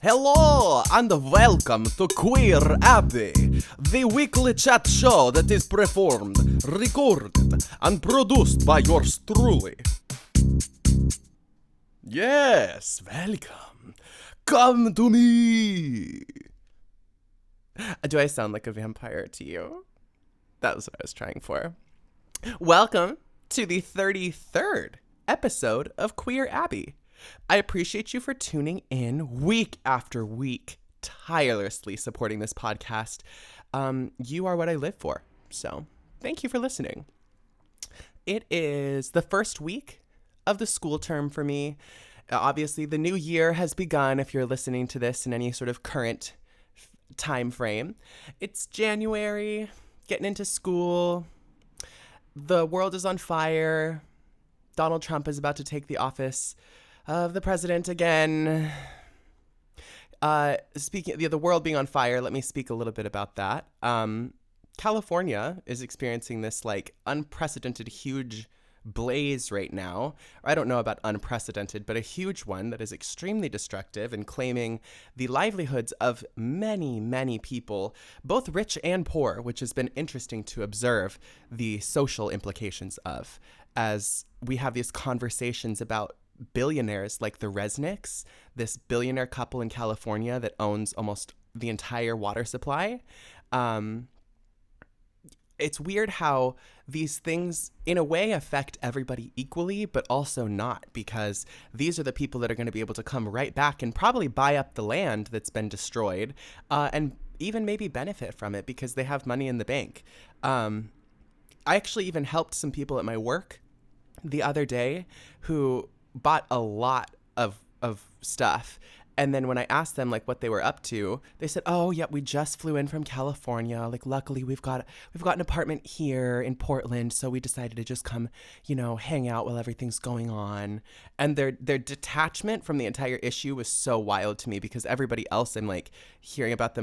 Hello and welcome to Queer Abbey, the weekly chat show that is performed, recorded, and produced by yours truly. Yes, welcome. Come to me. Do I sound like a vampire to you? That was what I was trying for. Welcome to the 33rd episode of Queer Abbey. I appreciate you for tuning in week after week, tirelessly supporting this podcast. You are what I live for, so thank you for listening. It is the first week of the school term for me. Obviously, the new year has begun if you're listening to this in any sort of current time frame. It's January, getting into school. The world is on fire. Donald Trump is about to take the office of the president again. Speaking of the world being on fire, let me speak a little bit about that. California is experiencing this unprecedented huge blaze right now. I don't know about unprecedented, but a huge one that is extremely destructive and claiming the livelihoods of many, many people, both rich and poor, which has been interesting to observe the social implications of, as we have these conversations about billionaires like the Resnicks, this billionaire couple in California that owns almost the entire water supply. It's weird how these things, in a way, affect everybody equally, but also not, because these are the people that are going to be able to come right back and probably buy up the land that's been destroyed, and even maybe benefit from it because they have money in the bank. I actually even helped some people at my work the other day who bought a lot of stuff. And then when I asked them what they were up to, they said, "Oh, yeah, we just flew in from California. Luckily we've got an apartment here in Portland, so we decided to just come, hang out while everything's going on." And their detachment from the entire issue was so wild to me, because everybody else I'm hearing about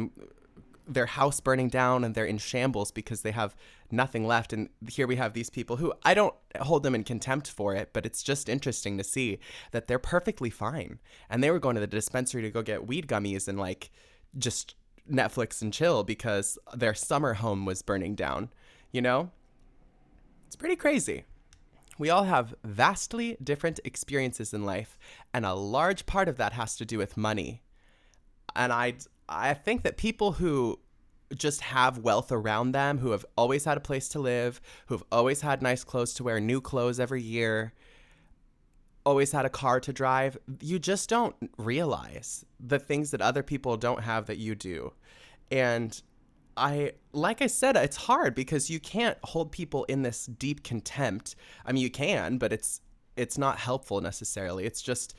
their house burning down and they're in shambles because they have nothing left. And here we have these people who I don't hold them in contempt for it, but it's just interesting to see that they're perfectly fine. And they were going to the dispensary to go get weed gummies and just Netflix and chill because their summer home was burning down. It's pretty crazy. We all have vastly different experiences in life, and a large part of that has to do with money. And I think that people who just have wealth around them, who have always had a place to live, who have always had nice clothes to wear, new clothes every year, always had a car to drive, you just don't realize the things that other people don't have that you do. And like I said, it's hard because you can't hold people in this deep contempt. I mean, you can, but it's not helpful necessarily. It's just,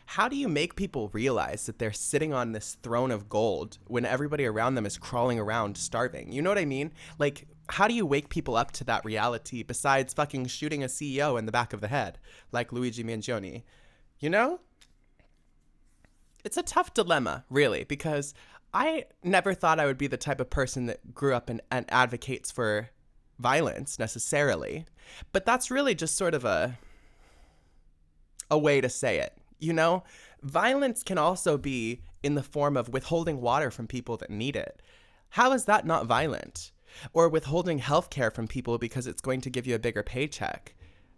how do you make people realize that they're sitting on this throne of gold when everybody around them is crawling around starving? You know what I mean? How do you wake people up to that reality besides fucking shooting a CEO in the back of the head like Luigi Mangione? It's a tough dilemma, really, because I never thought I would be the type of person that grew up and advocates for violence necessarily. But that's really just sort of a way to say it. Violence can also be in the form of withholding water from people that need it. How is that not violent? Or withholding healthcare from people because it's going to give you a bigger paycheck.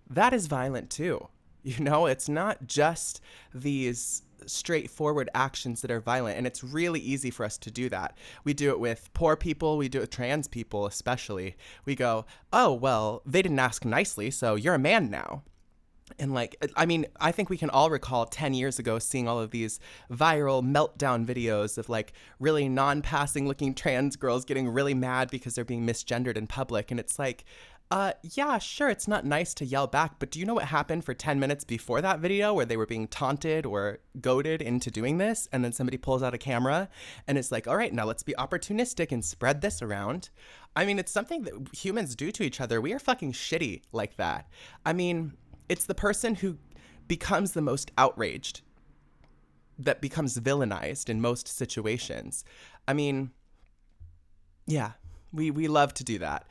That is violent too. It's not just these straightforward actions that are violent, and it's really easy for us to do that. We do it with poor people, we do it with trans people especially. We go, "Oh, well, they didn't ask nicely, so you're a man now." And I think we can all recall 10 years ago seeing all of these viral meltdown videos of really non-passing looking trans girls getting really mad because they're being misgendered in public. And it's yeah, sure, it's not nice to yell back, but do you know what happened for 10 minutes before that video where they were being taunted or goaded into doing this? And then somebody pulls out a camera and it's all right, now let's be opportunistic and spread this around. I mean, it's something that humans do to each other. We are fucking shitty like that. I mean, it's the person who becomes the most outraged that becomes villainized in most situations. I mean, yeah, we love to do that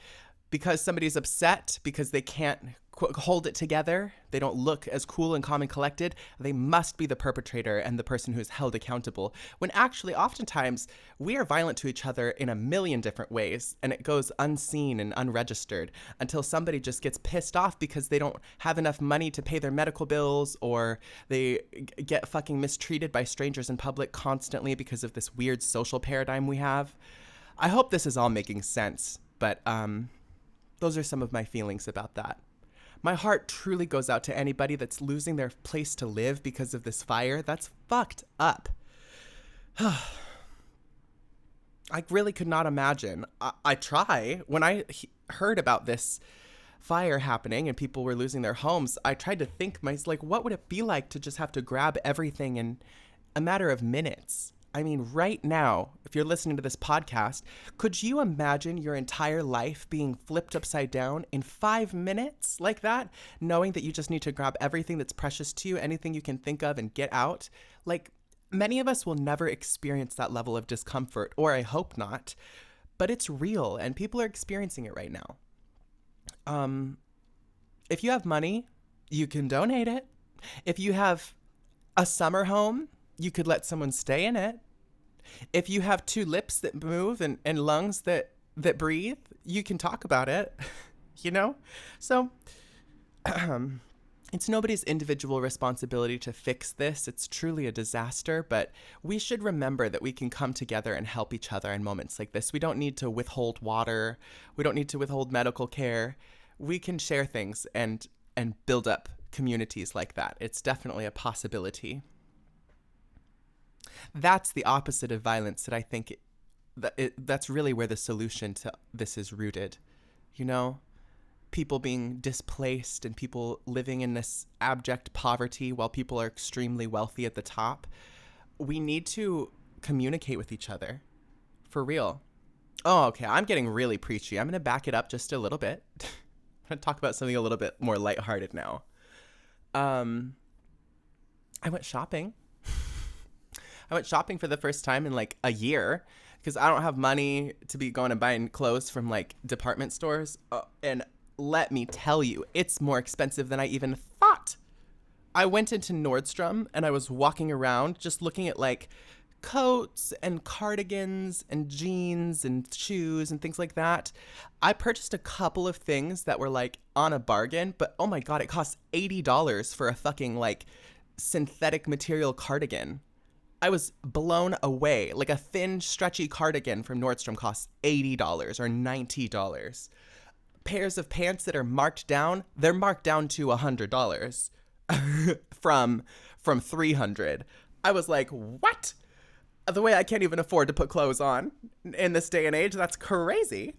because somebody's upset because they can't hold it together, they don't look as cool and calm and collected, they must be the perpetrator and the person who's held accountable. When actually, oftentimes, we are violent to each other in a million different ways, and it goes unseen and unregistered until somebody just gets pissed off because they don't have enough money to pay their medical bills, or they get fucking mistreated by strangers in public constantly because of this weird social paradigm we have. I hope this is all making sense, but those are some of my feelings about that. My heart truly goes out to anybody that's losing their place to live because of this fire. That's fucked up. I really could not imagine. I try. When I heard about this fire happening and people were losing their homes, I tried to think, what would it be like to just have to grab everything in a matter of minutes? I mean, right now, if you're listening to this podcast, could you imagine your entire life being flipped upside down in 5 minutes like that, knowing that you just need to grab everything that's precious to you, anything you can think of, and get out? Like, many of us will never experience that level of discomfort, or I hope not, but it's real, and people are experiencing it right now. If you have money, you can donate it. If you have a summer home, you could let someone stay in it. If you have 2 lips that move and lungs that breathe, you can talk about it, you know? So it's nobody's individual responsibility to fix this. It's truly a disaster, but we should remember that we can come together and help each other in moments like this. We don't need to withhold water. We don't need to withhold medical care. We can share things and build up communities like that. It's definitely a possibility. That's the opposite of violence that I think that's really where the solution to this is rooted. You know, people being displaced and people living in this abject poverty while people are extremely wealthy at the top. We need to communicate with each other. For real. Oh, okay. I'm getting really preachy. I'm going to back it up just a little bit. I'm going to talk about something a little bit more lighthearted now. I went shopping. I went shopping for the first time in like a year because I don't have money to be going and buying clothes from like department stores. And let me tell you, it's more expensive than I even thought. I went into Nordstrom and I was walking around just looking at like coats and cardigans and jeans and shoes and things like that. I purchased a couple of things that were like on a bargain, but oh my God, it costs $80 for a fucking like synthetic material cardigan. I was blown away. Like a thin, stretchy cardigan from Nordstrom costs $80 or $90. Pairs of pants that are marked down, they're marked down to $100 from $300. I was like, what? The way I can't even afford to put clothes on in this day and age, that's crazy.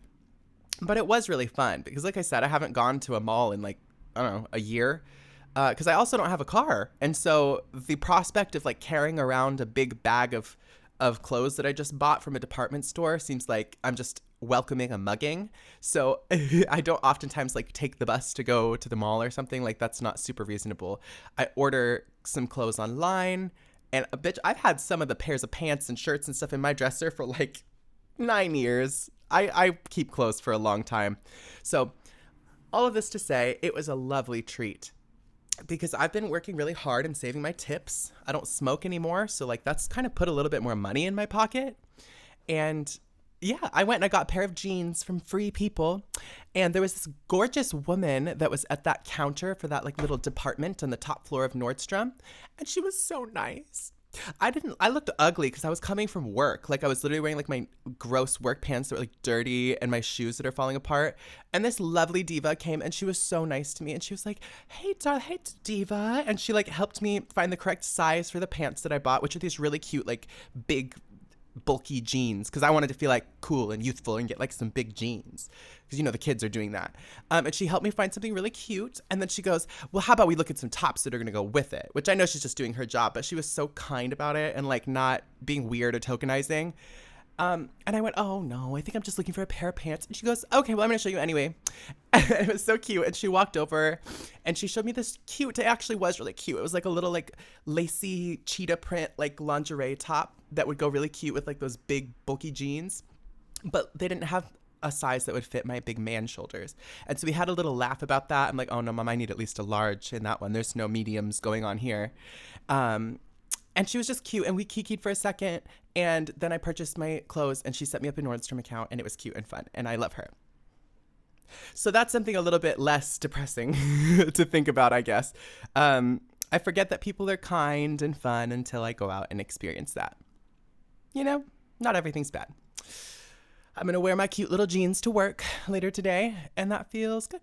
But it was really fun because, like I said, I haven't gone to a mall in like, I don't know, a year. Because I also don't have a car. And so the prospect of like carrying around a big bag of clothes that I just bought from a department store seems like I'm just welcoming a mugging. So I don't oftentimes like take the bus to go to the mall or something. Like that's not super reasonable. I order some clothes online and I've had some of the pairs of pants and shirts and stuff in my dresser for like 9 years. I keep clothes for a long time. So all of this to say, it was a lovely treat. Because I've been working really hard and saving my tips. I don't smoke anymore. So like that's kind of put a little bit more money in my pocket. And yeah, I went and I got a pair of jeans from Free People. And there was this gorgeous woman that was at that counter for that like little department on the top floor of Nordstrom. And she was so nice. I looked ugly because I was coming from work. Like I was literally wearing like my gross work pants that were like dirty and my shoes that are falling apart. And this lovely diva came and she was so nice to me. And she was like, hey, diva. And she like helped me find the correct size for the pants that I bought, which are these really cute, like big, bulky jeans. Cause I wanted to feel like cool and youthful and get like some big jeans. Cause you know, the kids are doing that. And she helped me find something really cute. And then she goes, well, how about we look at some tops that are going to go with it? Which I know she's just doing her job, but she was so kind about it and like not being weird or tokenizing. And I went, oh no, I think I'm just looking for a pair of pants. And she goes, okay, well, I'm going to show you anyway. And it was so cute. And she walked over and she showed me this cute, it actually was really cute. It was like a little like lacy cheetah print, like lingerie top that would go really cute with like those big bulky jeans. But they didn't have a size that would fit my big man shoulders. And so we had a little laugh about that. I'm like, oh no, Mom, I need at least a large in that one. There's no mediums going on here. And she was just cute, and we kikied for a second, and then I purchased my clothes, and she set me up a Nordstrom account, and it was cute and fun, and I love her. So that's something a little bit less depressing to think about, I guess. I forget that people are kind and fun until I go out and experience that. You know, not everything's bad. I'm going to wear my cute little jeans to work later today, and that feels good.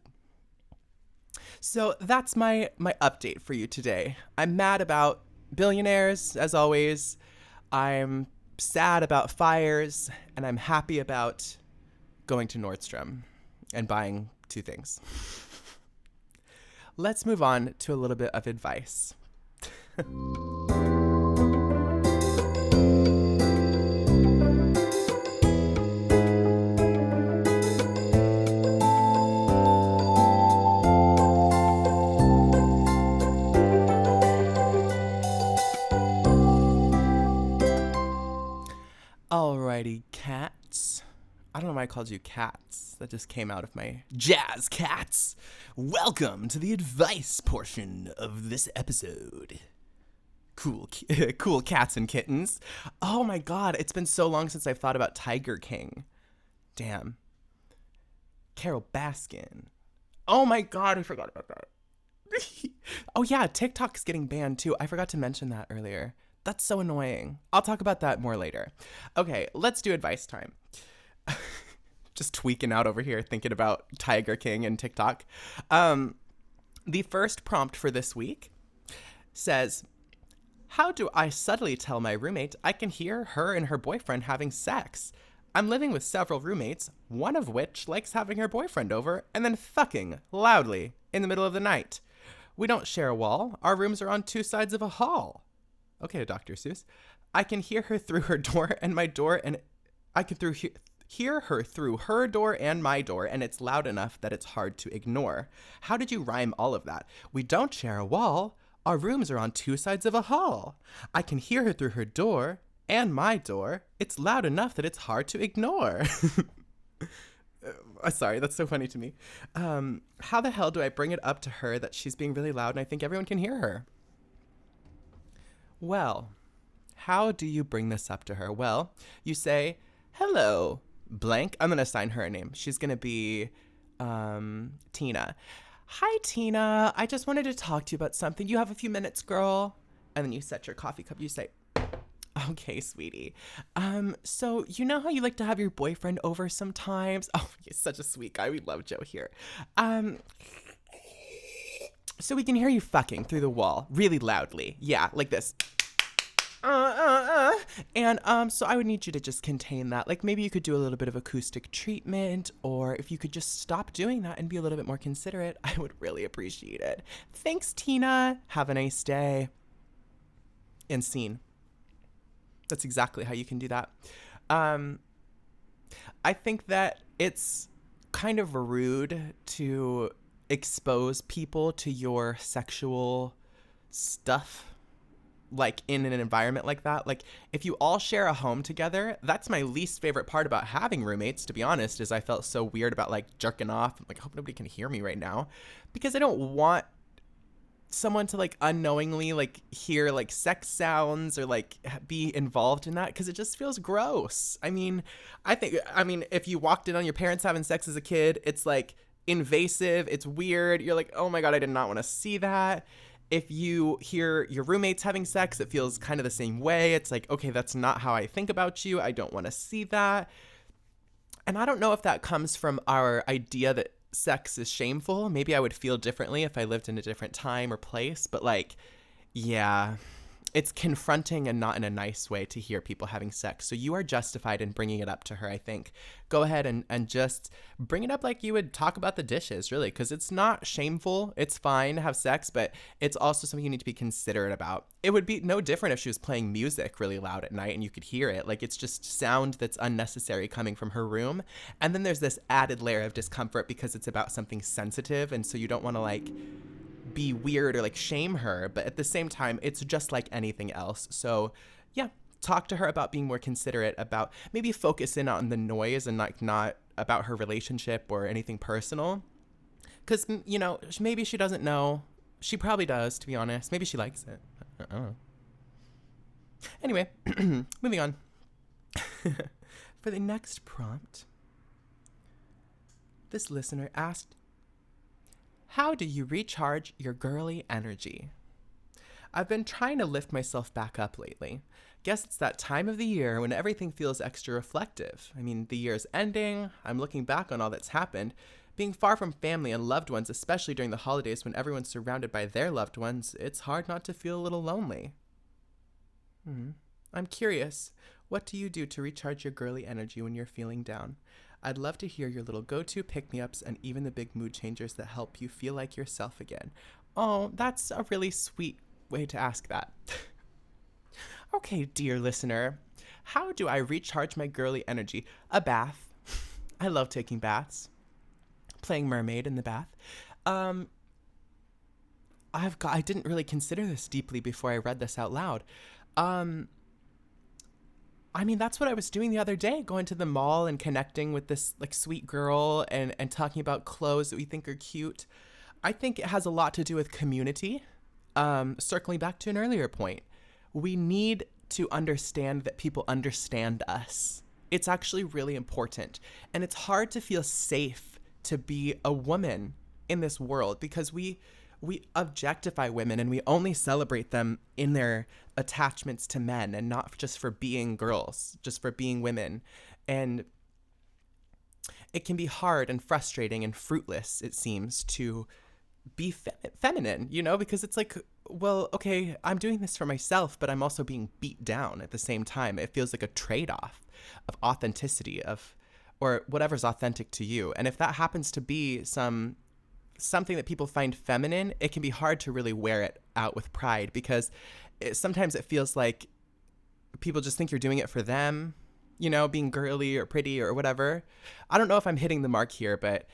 So that's my update for you today. I'm mad about billionaires, as always. I'm sad about fires, and I'm happy about going to Nordstrom and buying 2 things. Let's move on to a little bit of advice. Alrighty, cats. I don't know why I called you cats. That just came out of my jazz cats. Welcome to the advice portion of this episode. Cool cats and kittens. Oh my God, it's been so long since I've thought about Tiger King. Damn. Carol Baskin. Oh my God, I forgot about that. Oh yeah, TikTok's getting banned too. I forgot to mention that earlier. That's so annoying. I'll talk about that more later. Okay, let's do advice time. Just tweaking out over here thinking about Tiger King and TikTok. The first prompt for this week says, how do I subtly tell my roommate I can hear her and her boyfriend having sex? I'm living with several roommates, one of which likes having her boyfriend over and then fucking loudly in the middle of the night. We don't share a wall. Our rooms are on 2 sides of a hall. Okay, Dr. Seuss. I can hear her through her door and my door, and I can hear her through her door and my door, and it's loud enough that it's hard to ignore. How did you rhyme all of that? We don't share a wall. Our rooms are on 2 sides of a hall. I can hear her through her door and my door. It's loud enough that it's hard to ignore. Sorry, that's so funny to me. How the hell do I bring it up to her that she's being really loud and I think everyone can hear her? Well, how do you bring this up to her? Well, you say, hello, blank. I'm going to assign her a name. She's going to be Tina. Hi, Tina. I just wanted to talk to you about something. You have a few minutes, girl? And then you set your coffee cup. You say, okay, sweetie. So you know how you like to have your boyfriend over sometimes? Oh, he's such a sweet guy. We love Joe here. So we can hear you fucking through the wall really loudly. Yeah, like this. And so I would need you to just contain that. Like maybe you could do a little bit of acoustic treatment, or if you could just stop doing that and be a little bit more considerate, I would really appreciate it. Thanks, Tina. Have a nice day. And scene. That's exactly how you can do that. I think that it's kind of rude to expose people to your sexual stuff, like in an environment like that. Like if you all share a home together, that's my least favorite part about having roommates, to be honest, is I felt so weird about like jerking off. I'm like, I hope nobody can hear me right now, because I don't want someone to like unknowingly like hear like sex sounds or like be involved in that, because it just feels gross. I mean, if you walked in on your parents having sex as a kid, it's like invasive, it's weird, you're like, oh my God, I did not want to see that. If you hear your roommates having sex, it feels kind of the same way. It's like, okay, that's not how I think about you. I don't want to see that. And I don't know if that comes from our idea that sex is shameful. Maybe I would feel differently if I lived in a different time or place, but like, yeah, it's confronting and not in a nice way to hear people having sex. So you are justified in bringing it up to her, I think. Go ahead and just bring it up like you would talk about the dishes, really, because it's not shameful. It's fine to have sex, but it's also something you need to be considerate about. It would be no different if she was playing music really loud at night and you could hear it. Like, it's just sound that's unnecessary coming from her room. And then there's this added layer of discomfort because it's about something sensitive, and so you don't want to like be weird or like shame her, but at the same time, it's just like anything else. So yeah, talk to her about being more considerate, about maybe focus in on the noise and like not about her relationship or anything personal. Because, you know, maybe she doesn't know. She probably does, to be honest. Maybe she likes it. I don't know. Anyway, moving on. For the next prompt, this listener asked, how do you recharge your girly energy? I've been trying to lift myself back up lately. Guess it's that time of the year when everything feels extra reflective. I mean, the year's ending, I'm looking back on all that's happened. Being far from family and loved ones, especially during the holidays when everyone's surrounded by their loved ones, it's hard not to feel a little lonely. I'm curious, what do you do to recharge your girly energy when you're feeling down? I'd love to hear your little go-to pick-me-ups and even the big mood changers that help you feel like yourself again. Oh, that's a really sweet way to ask that. Okay, dear listener, how do I recharge my girly energy? A bath. I love taking baths. Playing mermaid in the bath. I didn't really consider this deeply before I read this out loud. I mean, that's what I was doing the other day, going to the mall and connecting with this like sweet girl and talking about clothes that we think are cute. I think it has a lot to do with community. Circling back to an earlier point, we need to understand that people understand us. It's actually really important. And it's hard to feel safe to be a woman in this world because we objectify women and we only celebrate them in their attachments to men and not just for being girls, just for being women. And it can be hard and frustrating and fruitless, it seems, to be feminine, you know, because it's like, well, okay, I'm doing this for myself, but I'm also being beat down at the same time. It feels like a trade-off of authenticity, or whatever's authentic to you. And if that happens to be something that people find feminine, it can be hard to really wear it out with pride because sometimes it feels like people just think you're doing it for them, you know, being girly or pretty or whatever. I don't know if I'm hitting the mark here, but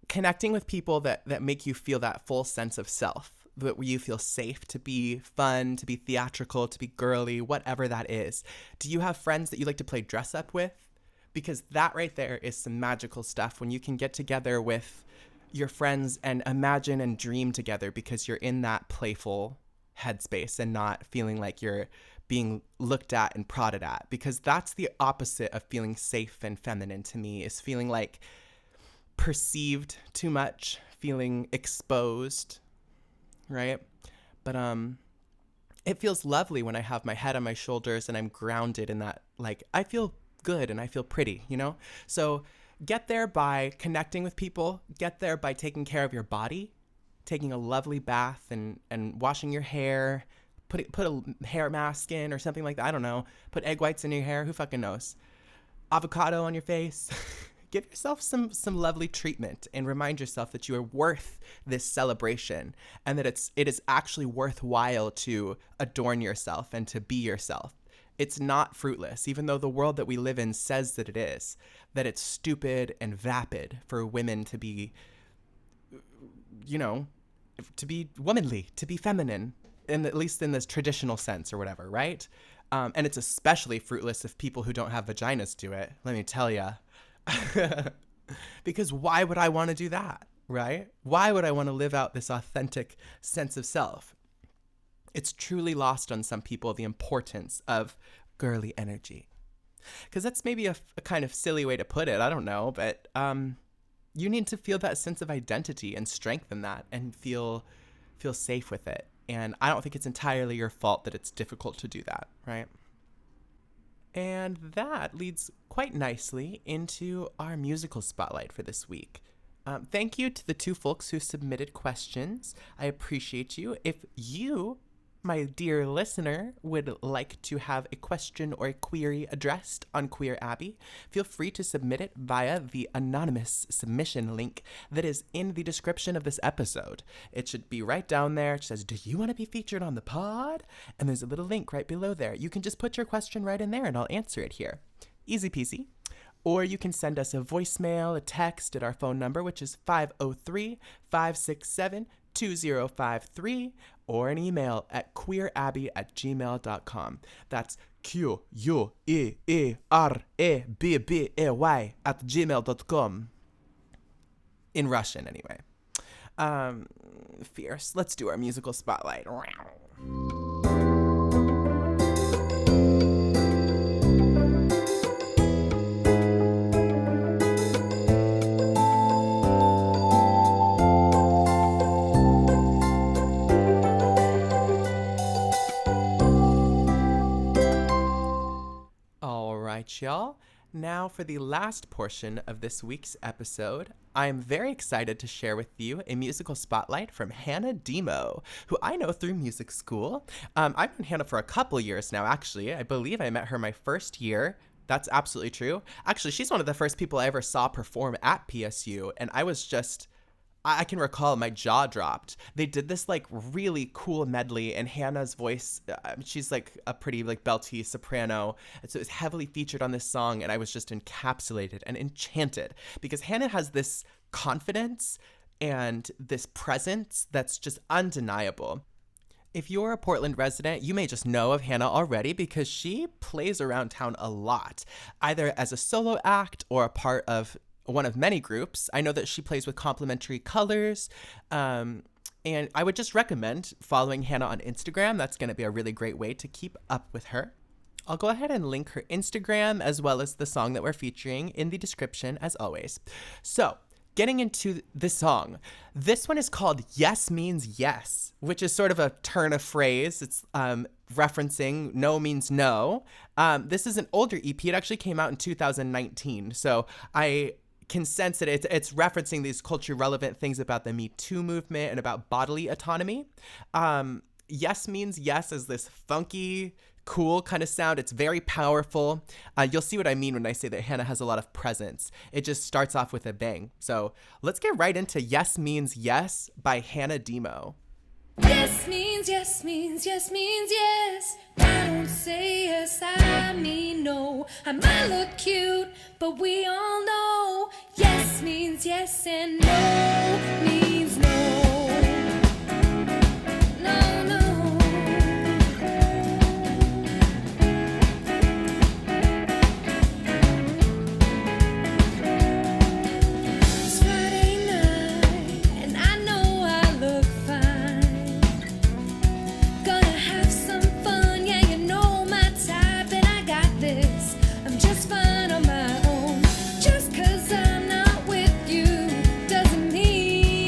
connecting with people that make you feel that full sense of self, that you feel safe to be fun, to be theatrical, to be girly, whatever that is. Do you have friends that you like to play dress up with? Because that right there is some magical stuff when you can get together with your friends and imagine and dream together because you're in that playful headspace and not feeling like you're being looked at and prodded at. Because that's the opposite of feeling safe and feminine to me, is feeling like perceived too much, feeling exposed, right? But it feels lovely when I have my head on my shoulders and I'm grounded in that, like, I feel good and I feel pretty, you know? So get there by connecting with people, get there by taking care of your body, taking a lovely bath and washing your hair, put a hair mask in or something like that. I don't know. Put egg whites in your hair. Who fucking knows? Avocado on your face. Give yourself some lovely treatment and remind yourself that you are worth this celebration and that it is actually worthwhile to adorn yourself and to be yourself. It's not fruitless, even though the world that we live in says that it is, that it's stupid and vapid for women to be, you know, to be womanly, to be feminine, at least in this traditional sense or whatever, right? And it's especially fruitless if people who don't have vaginas do it, let me tell ya. Because why would I want to do that, right? Why would I want to live out this authentic sense of self? It's truly lost on some people, the importance of girly energy. Because that's maybe a kind of silly way to put it, I don't know, but you need to feel that sense of identity and strengthen that and feel safe with it. And I don't think it's entirely your fault that it's difficult to do that, right? And that leads quite nicely into our musical spotlight for this week. Thank you to the two folks who submitted questions. I appreciate you. If you, my dear listener, would like to have a question or a query addressed on Queer Abbey, feel free to submit it via the anonymous submission link that is in the description of this episode. It should be right down there. It says, do you want to be featured on the pod? And there's a little link right below there. You can just put your question right in there and I'll answer it here. Easy peasy. Or you can send us a voicemail, a text at our phone number, which is 503-567-2053, or an email at queerabbey@gmail.com. That's QUEERABBY@gmail.com. In Russian, anyway. Fierce. Let's do our musical spotlight. All right, y'all. Now for the last portion of this week's episode, I am very excited to share with you a musical spotlight from Hannah DiMo, who I know through music school. I've known Hannah for a couple years now, actually. I believe I met her my first year. That's absolutely true. Actually, she's one of the first people I ever saw perform at PSU, and I can recall my jaw dropped. They did this like really cool medley, and Hannah's voice, she's like a pretty like belty soprano. And so it was heavily featured on this song, and I was just encapsulated and enchanted because Hannah has this confidence and this presence that's just undeniable. If you're a Portland resident, you may just know of Hannah already because she plays around town a lot, either as a solo act or a part of one of many groups. I know that she plays with Complementary Colors, and I would just recommend following Hannah on Instagram. That's going to be a really great way to keep up with her. I'll go ahead and link her Instagram as well as the song that we're featuring in the description as always. So, getting into the song, this one is called Yes Means Yes, which is sort of a turn of phrase. It's referencing no means no. This is an older EP. It actually came out in 2019, so I can sense that it's referencing these culture relevant things about the Me Too movement and about bodily autonomy. Yes Means Yes is this funky, cool kind of sound. It's very powerful. You'll see what I mean when I say that Hannah has a lot of presence. It just starts off with a bang. So let's get right into Yes Means Yes by Hannah DiMo. Yes means yes means yes means yes. I don't say yes, I mean no. I might look cute, but we all know yes means yes and no means no. No, no. It's Friday night and I know I look fine. Gonna have some fun, yeah, you know my type, and I got this. I'm just fine on my own. Just 'cause I'm not with you doesn't mean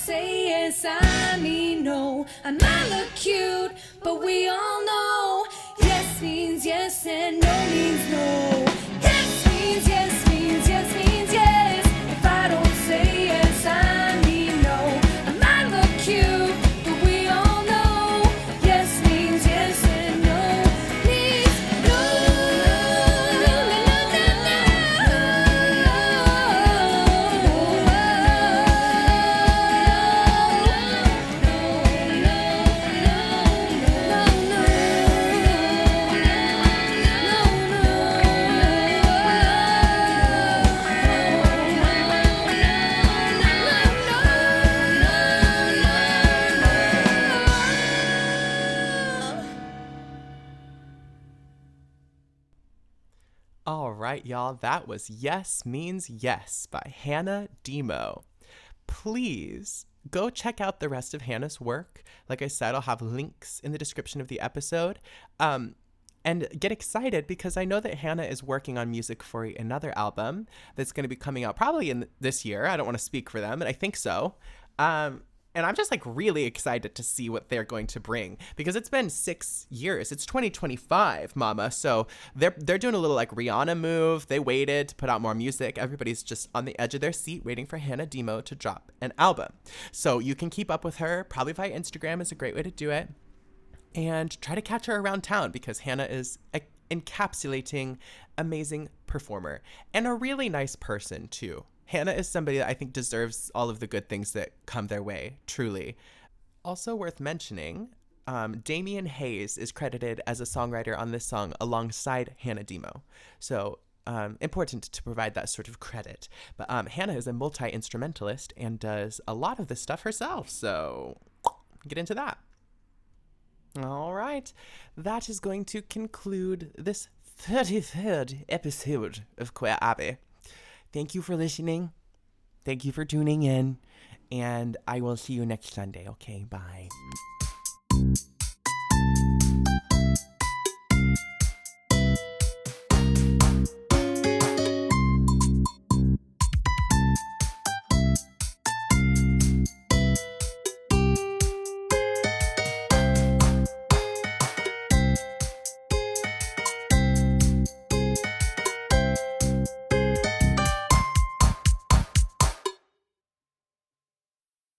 say yes, I mean no. I might look cute, but we all know yes means yes and no means no. Yes means yes means yes means yes. If I don't say yes, I mean no. I might look cute, but we all know yes means yes and no means no. All right, y'all, that was Yes Means Yes by Hannah DiMo. Please go check out the rest of Hannah's work. Like I said, I'll have links in the description of the episode. And get excited because I know that Hannah is working on music for another album that's going to be coming out probably in this year. I don't want to speak for them, and I think so. And I'm just like really excited to see what they're going to bring because it's been 6 years. It's 2025, mama. So they're doing a little like Rihanna move. They waited to put out more music. Everybody's just on the edge of their seat waiting for Hannah DiMo to drop an album. So you can keep up with her. Probably via Instagram is a great way to do it. And try to catch her around town because Hannah is an encapsulating, amazing performer and a really nice person too. Hannah is somebody that I think deserves all of the good things that come their way, truly. Also worth mentioning, Damian Hayes is credited as a songwriter on this song alongside Hannah DiMo. So important to provide that sort of credit. But Hannah is a multi-instrumentalist and does a lot of this stuff herself. So get into that. All right. That is going to conclude this 33rd episode of Queer Abbey. Thank you for listening. Thank you for tuning in. And I will see you next Sunday. Okay, bye.